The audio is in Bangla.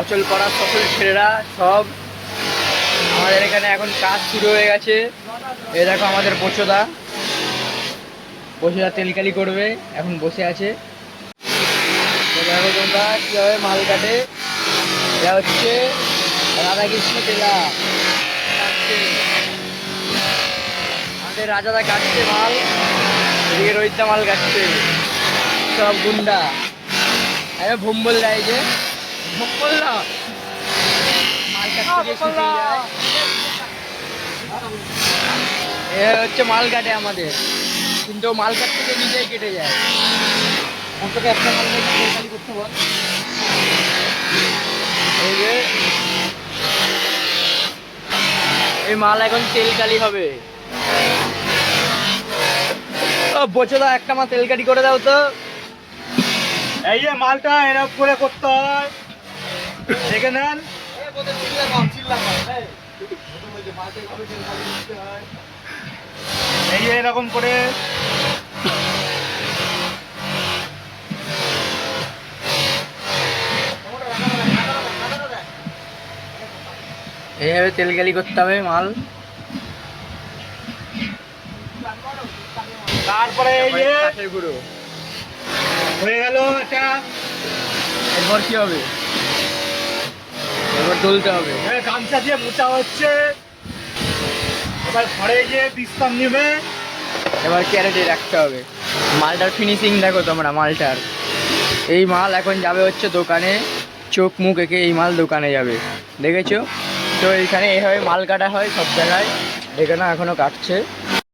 ফসল করার ফসল ছেলেরা সব আমাদের এখানে এখন কাজ শুরু হয়ে গেছে। এই দেখো আমাদের বসুদা তেলকালি করবে, এখন বসে আছে। তো দেখো তোমরা কীভাবে মাল কাটে। এটা হচ্ছে রাধাকৃষ্ণ টেলা আমাদের রাজাদা কাটছে মাল, এদিকে রোহিতদা মাল কাটছে, সব গুন্ডা ভুম্বল দেয় যে ভুম্বল না মাল কাটতে যায়। এ হচ্ছে মাল কাটে আমাদের, কিন্তু মাল কাটতে গিয়ে নিজেই কেটে যায়। অন্তকে একটা মাল তেলকালি করতে বল। এই যে এই মাল এখন তেলকালি হবে। বচদা একটা মাল তেলকালি করে দাও তো। এই যে মালটা এরকম করে করতে হয়, দেখে নেন। এই যে এরকম করে এইভাবে তেলকালি করতে হবে মাল। তারপরে এই যে কাঠের গুঁড়ো হয়ে গেল এটা। এরপর কি হবে? এবার তুলতে হবে। গামছা দিয়ে মোচা হচ্ছে, এবার ঘরে গিয়ে বিশ্রাম নেবে। এবার ক্যারেটে রাখতে হবে। মালটার ফিনিশিং দেখো তোমরা মালটার। এই মাল এখন যাবে হচ্ছে দোকানে, চোখ মুখ এঁকে এই মাল দোকানে যাবে, দেখেছো তো? এইখানে এইভাবে মাল কাটা হয় সব জায়গায়, দেখে না এখনো কাটছে।